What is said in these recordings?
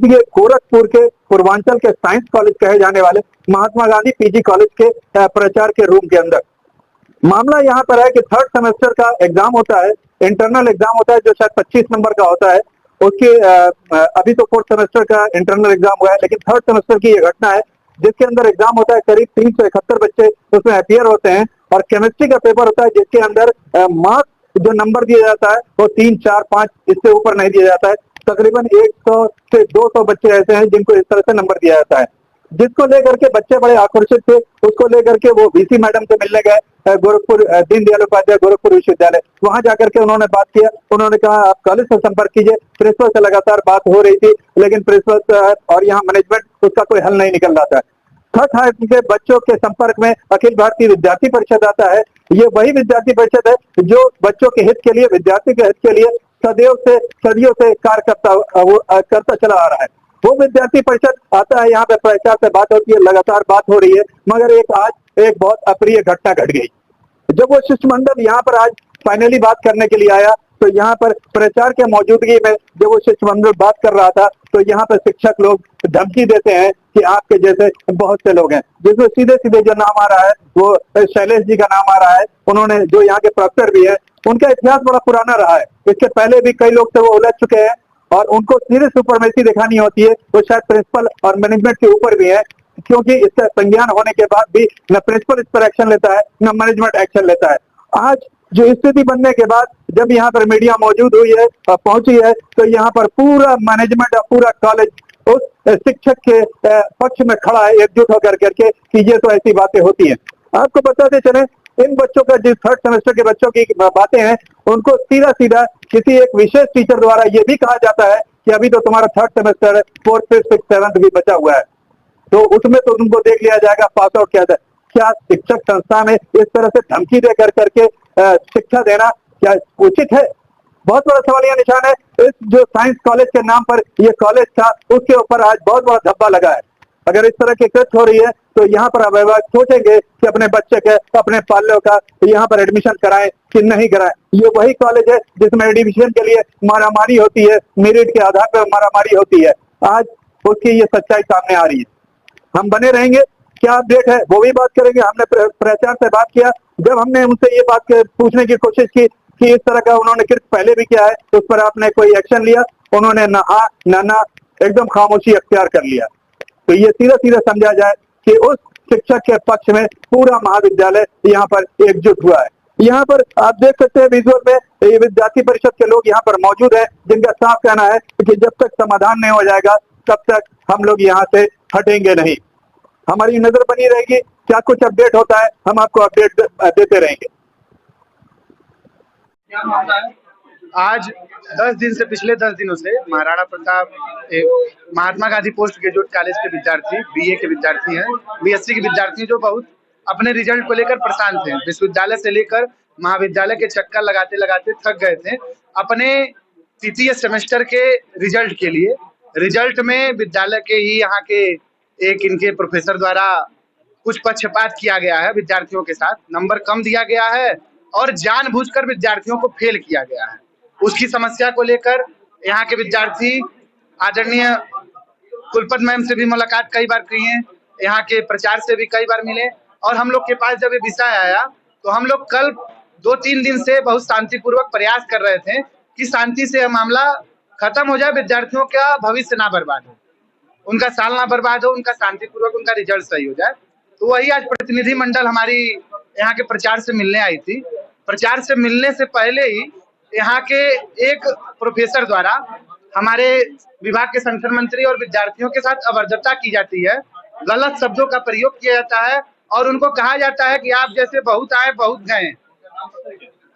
ये गोरखपुर के पूर्वांचल के साइंस कॉलेज कहे जाने वाले महात्मा गांधी पीजी कॉलेज के प्रचार के रूम के अंदर। मामला यहाँ पर है कि थर्ड सेमेस्टर का एग्जाम होता है, इंटरनल एग्जाम होता है जो शायद 25 नंबर का होता है। उसके अभी तो फोर्थ सेमेस्टर का इंटरनल एग्जाम हुआ है, लेकिन थर्ड सेमेस्टर की ये घटना है जिसके अंदर एग्जाम होता है। करीब 371 बच्चे उसमें अपियर होते हैं और केमिस्ट्री का पेपर होता है जिसके अंदर मार्क्स जो नंबर दिया जाता है वो 3, 4, 5 इससे ऊपर नहीं दिया जाता है। तकरीबन 100 से 200 बच्चे ऐसे हैं जिनको इस तरह से नंबर दिया जाता है, जिसको लेकर के बच्चे बड़े आकर्षित थे। उसको लेकर के वो वीसी मैडम से मिलने गए गोरखपुर दीनदयाल उपाध्याय गोरखपुर विश्वविद्यालय। वहां जाकर के उन्होंने बात किया। उन्होंने कहा आप कॉलेज से संपर्क कीजिए। प्रिंसिपल से लगातार बात हो रही थी, लेकिन प्रिंसिपल और यहाँ मैनेजमेंट उसका कोई हल नहीं निकल रहा था। थर्ड हायर के बच्चों के संपर्क में अखिल भारतीय विद्यार्थी परिषद आता है। ये वही विद्यार्थी परिषद है जो बच्चों के हित के लिए, विद्यार्थी के हित के लिए सदियों से कार्य करता चला आ रहा है। वो विद्यार्थी परिषद आता है, यहाँ पे प्रचार से बात होती है, लगातार बात हो रही है, मगर आज एक बहुत अप्रिय घटना घट गई। जब वो शिष्टमंडल यहाँ पर आज फाइनली बात करने के लिए आया तो यहाँ पर प्रचार के मौजूदगी में जब वो शिष्टमंडल बात कर रहा था तो यहाँ पर शिक्षक लोग धमकी देते हैं कि आपके जैसे बहुत से लोग हैं, जिसमें सीधे सीधे जो नाम आ रहा है वो शैलेश जी का नाम आ रहा है। उन्होंने जो यहाँ के प्रोफेसर भी है, उनका इतिहास बड़ा पुराना रहा है। इसके पहले भी कई लोग थे वो उलझ चुके हैं और उनको सीधे सुपरमेसी दिखानी होती है। वो शायद प्रिंसिपल और मैनेजमेंट के ऊपर भी है, क्योंकि इसका संज्ञान होने के बाद भी न प्रिंसिपल इस पर एक्शन लेता है न मैनेजमेंट एक्शन लेता है। आज जो स्थिति बनने के बाद जब यहाँ पर मीडिया मौजूद हुई है और पहुंची है तो यहाँ पर पूरा मैनेजमेंट और पूरा कॉलेज उस शिक्षक के पक्ष में खड़ा है, एकजुट होकर करके कि ये तो ऐसी बातें होती हैं। आपको बताते चले, इन बच्चों का जिस थर्ड सेमेस्टर के बच्चों की बातें हैं उनको सीधा सीधा किसी एक विशेष टीचर द्वारा ये भी कहा जाता है कि अभी तो तुम्हारा थर्ड सेमेस्टर है, 4th, 5th, 6th, 7th भी बचा हुआ है, तो उसमें तो तुमको देख लिया जाएगा पास आउट क्या है। क्या शिक्षक संस्था में इस तरह से धमकी दे करके शिक्षा देना क्या उचित है? बहुत बड़ा सवालिया निशान है। इस जो साइंस कॉलेज के नाम पर ये कॉलेज था उसके ऊपर आज बहुत बड़ा धब्बा लगा है। अगर इस तरह की कृत्य हो रही है तो यहाँ पर अभिभावक सोचेंगे कि अपने बच्चे के, अपने पाल्यों का यहाँ पर एडमिशन कराएं कि नहीं कराएं। ये वही कॉलेज है जिसमें एडमिशन के लिए मारामारी होती है, मेरिट के आधार पर मारामारी होती है। आज उसकी ये सच्चाई सामने आ रही है। हम बने रहेंगे, क्या अपडेट है वो भी बात करेंगे। हमने प्रचार से बात किया, जब हमने उनसे ये बात पूछने की कोशिश की कि इस तरह का उन्होंने कृत्य पहले भी किया है तो उस पर आपने कोई एक्शन लिया, उन्होंने ना हाँ ना एकदम खामोशी अख्तियार कर लिया। तो ये सीधा सीधा समझा जाए कि उस शिक्षक के पक्ष में पूरा महाविद्यालय यहाँ पर एकजुट हुआ है। यहाँ पर आप देख सकते हैं विजुअल में ये विद्यार्थी परिषद के लोग यहाँ पर मौजूद है, जिनका साफ कहना है कि जब तक समाधान नहीं हो जाएगा तब तक हम लोग यहाँ से हटेंगे नहीं। हमारी नजर बनी रहेगी, क्या कुछ अपडेट होता है हम आपको अपडेट देते रहेंगे। आज 10 दिन से, पिछले 10 दिनों से Maharana Pratap Mahatma Gandhi post graduate college के विद्यार्थी, बीए के विद्यार्थी हैं, बीएससी के विद्यार्थी जो बहुत अपने रिजल्ट को लेकर परेशान थे। विश्वविद्यालय से लेकर महाविद्यालय के चक्कर लगाते लगाते थक गए थे अपने तृतीय सेमेस्टर के रिजल्ट के लिए। रिजल्ट में विद्यालय के ही यहाँ के एक इनके प्रोफेसर द्वारा कुछ पक्षपात किया गया है, विद्यार्थियों के साथ नंबर कम दिया गया है और जानबूझकर विद्यार्थियों को फेल किया गया है। उसकी समस्या को लेकर यहाँ के विद्यार्थी आदरणीय कुलपति मैम से भी मुलाकात कई बार की है, यहाँ के प्रचार से भी कई बार मिले और हम लोग के पास जब ये विषय आया तो हम लोग कल 2-3 दिन से बहुत शांतिपूर्वक प्रयास कर रहे थे कि शांति से यह मामला खत्म हो जाए, विद्यार्थियों का भविष्य ना बर्बाद हो, उनका साल ना बर्बाद हो, उनका शांतिपूर्वक उनका रिजल्ट सही हो जाए। तो वही आज प्रतिनिधि मंडल हमारी यहाँ के प्रचार से मिलने आई थी। प्रचार से मिलने से पहले ही यहाँ के एक प्रोफेसर द्वारा हमारे विभाग के संगठन मंत्री और विद्यार्थियों के साथ अभद्रता की जाती है, गलत शब्दों का प्रयोग किया जाता है और उनको कहा जाता है कि आप जैसे बहुत आए बहुत गए।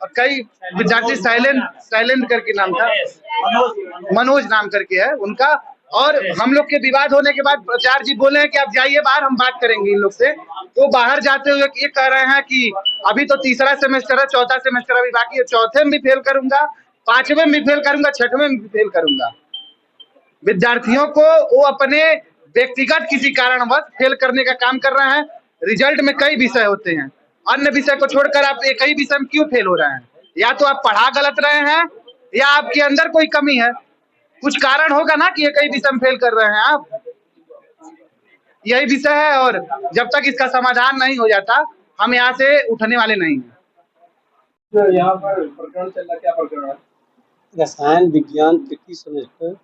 और कई विद्यार्थी शैलेंद्र करके नाम था, मनोज नाम करके है उनका, और हम लोग के विवाद होने के बाद प्राचार्य जी बोले हैं कि आप जाइए बाहर, हम बात करेंगे इन लोग से। तो बाहर जाते हुए ये कह रहे हैं कि अभी तो तीसरा सेमेस्टर है, चौथा सेमेस्टर अभी बाकी है, चौथे में भी फेल करूंगा, 5वें में भी फेल करूंगा, 6वें में भी फेल करूंगा। विद्यार्थियों को वो अपने व्यक्तिगत किसी कारणवश फेल करने का काम कर रहे हैं। रिजल्ट में कई विषय होते हैं, अन्य विषय को छोड़कर आप एक ही विषय में क्यों फेल हो रहे हैं? या तो आप पढ़ा गलत रहे हैं या आपके अंदर कोई कमी है। कुछ कारण होगा ना कि ये कई विषय में फेल कर रहे हैं आप। यही विषय है, और जब तक इसका समाधान नहीं हो जाता हम यहाँ से उठने वाले नहीं हैं। तो यहाँ पर प्रकरण चल रहा, क्या प्रकरण है? रसायन विज्ञान तृतीय सेमेस्टर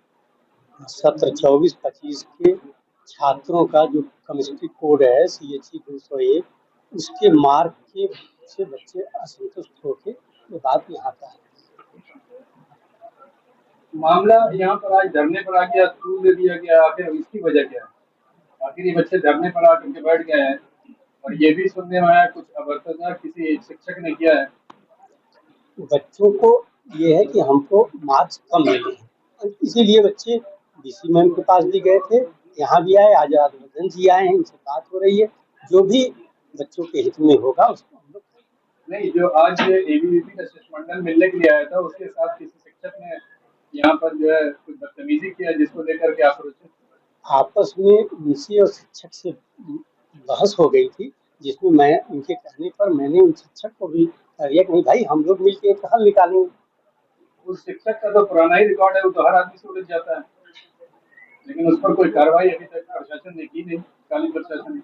सत्र 24-25 के छात्रों का जो केमिस्ट्री कोड है CHE 201, उसके मार्क के से बच्चे असंतुष्ट होकर ये बात यहाँ का है। मामला यहाँ पर आज धरने पर आ गया, स्कूल दे दिया गया, आखिर इसकी वजह क्या है? आखिर ये बच्चे धरने पर आकर के बैठ गए हैं, और ये भी सुनने में आया कुछ अभद्रता किसी शिक्षक ने किया है। बच्चों को ये है कि हमको मार्क्स कम मिले हैं, इसीलिए बच्चे DC मैम के पास भी गए थे, यहाँ भी आए, आज राजवर्धन जी आए हैं, इनसे बात हो रही है, जो भी बच्चों के हित में होगा उसको हम लोग। नहीं, जो आज ABVP का शिष्टमंडल मिलने के लिए आया था, उसके साथ किसी शिक्षक ने यहाँ पर जो है कुछ बदतमीजी किया, जिसको लेकर के आक्रोशित आपस में उनसे और शिक्षक से बहस हो गई थी, जिसमें मैं उनके कहने पर मैंने उन शिक्षक को भी कहा कि नहीं भाई, हम लोग मिलकर एक हल निकालेंगे। उस शिक्षक का तो पुराना ही रिकॉर्ड है, वो तो हर आदमी से उलझ जाता है, लेकिन उस पर कोई कार्रवाई अभी तक प्रशासन ने की नहीं, काली प्रशासन।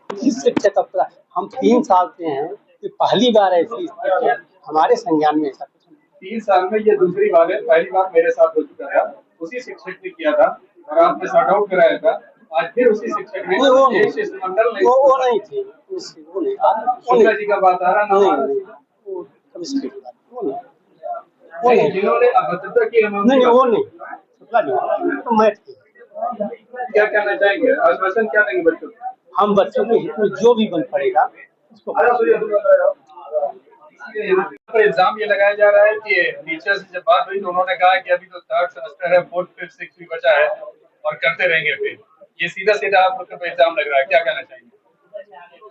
इस शिक्षक का हम 3 साल से हैं कि पहली बार ऐसी स्थिति हमारे संज्ञान में ऐसा कुछ नहीं। 3 साल में ये दूसरी बार है, पहली बार मेरे साथ हो चुका था, उसी शिक्षक ने किया था और आपने सॉर्ट आउट कराया था। आज फिर उसी शिक्षक ने शिष्टमंडल ने वो नहीं थे, वो नहीं, शुक्ला जी का बात आ रहा ना, वो केमिस्ट्री की बात, वो नहीं, जिन्होंने अभद्रता की, नहीं वो नहीं, शुक्ला जी तो मैं थी। क्या कहना चाहेंगे, आश्वासन क्या देंगे बच्चों को? हम बच्चों के हित में जो भी बन पड़ेगा उसको। इल्जाम ये लगाया जा रहा है कि टीचर से जब बात हुई तो उन्होंने कहा कि अभी तो 3rd सेमेस्टर है, 4th 5th 6th भी बचा है और करते रहेंगे। फिर ये सीधा सीधा आप लोग पे इल्जाम लग रहा है, क्या कहना चाहेंगे?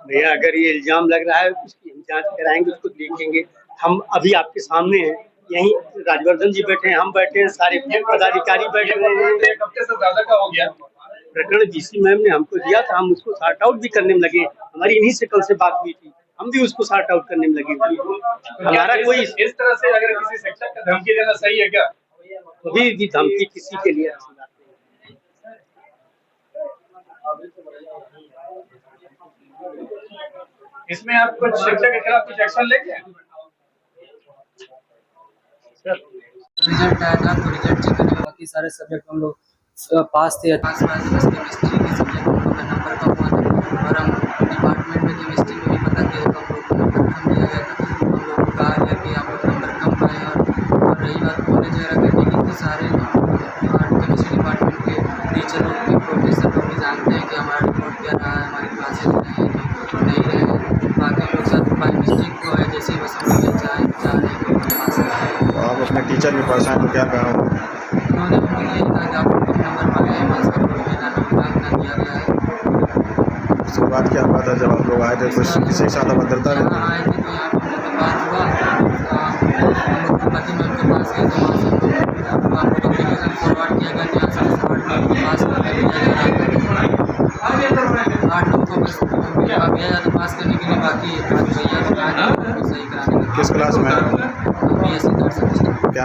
भैया अगर ये इल्जाम लग रहा है उसकी हम जांच कराएंगे, उसको देखेंगे। हम अभी आपके सामने हैं, यहीं राजवर्धन जी बैठे हैं, हम बैठे हैं, सारे पदाधिकारी बैठे हुए हैं। एक हफ्ते से ज्यादा का हो गया प्रकरण DC मैम ने हमको दिया था, हम उसको सॉर्ट आउट भी करने में लगे। हमारी इन्हीं से कल से बात हुई थी, हम भी उसको सॉर्ट आउट करने में लगे हुए। हमारा कोई इस तरह से अगर किसी शिक्षक का धमकी देना सही है क्या? कभी भी धमकी किसी के लिए अच्छी बात नहीं। इसमें आप कुछ शिक्षक के खिलाफ कुछ एक्शन लेंगे? रिजल्ट आया था तो रिजल्ट चेक करने बाकी सारे सब्जेक्ट हम लोग पास थे। बस केमिस्ट्री के सब्जेक्ट में हम लोग का नंबर कम हुआ था, और हम डिपार्टमेंट में केमिस्ट्री में भी पता किया तो हम लोग को नंबर कम दिया गया था। हम लोग को कहा गया कि आप लोग नंबर कम पाए। और रही बात कॉलेज वगैरह करने की, तो सारे केमिस्ट्री डिपार्टमेंट के टीचर लोग के प्रोफेसर लोग भी जानते हैं कि हमारा रिपोर्ट क्या रहा है, हमारी क्लासेज नहीं रहे। बाकी लोग सब बाई मिस्टेक को है, जैसे बस हम लोग जा रहे हैं पास कर। आप अपने टीचर के पास आए तो क्या कहा? उन्होंने यही कहा कि आप लोग नंबर पाए हैं, बस का कोई ना दिया गया है। उसके बाद क्या हुआ था जब आप लोग आए थे? कुछ किसी के साथ अभद्रता? यहाँ आए थे तो यहाँ पर हम लोग का बात हुआ, हम लोग पति मैम के पास गए तो वहाँ से हम लोग एप्लीकेशन फॉरवर्ड किया गया, यहाँ से फॉरवर्ड करके पास करके भेजा जा रहा था। 8 लोगों को बस भेजा जाता पास करने के लिए, बाकी भैया सही कराने। किस क्लास में? BSc 3rd semester. क्या?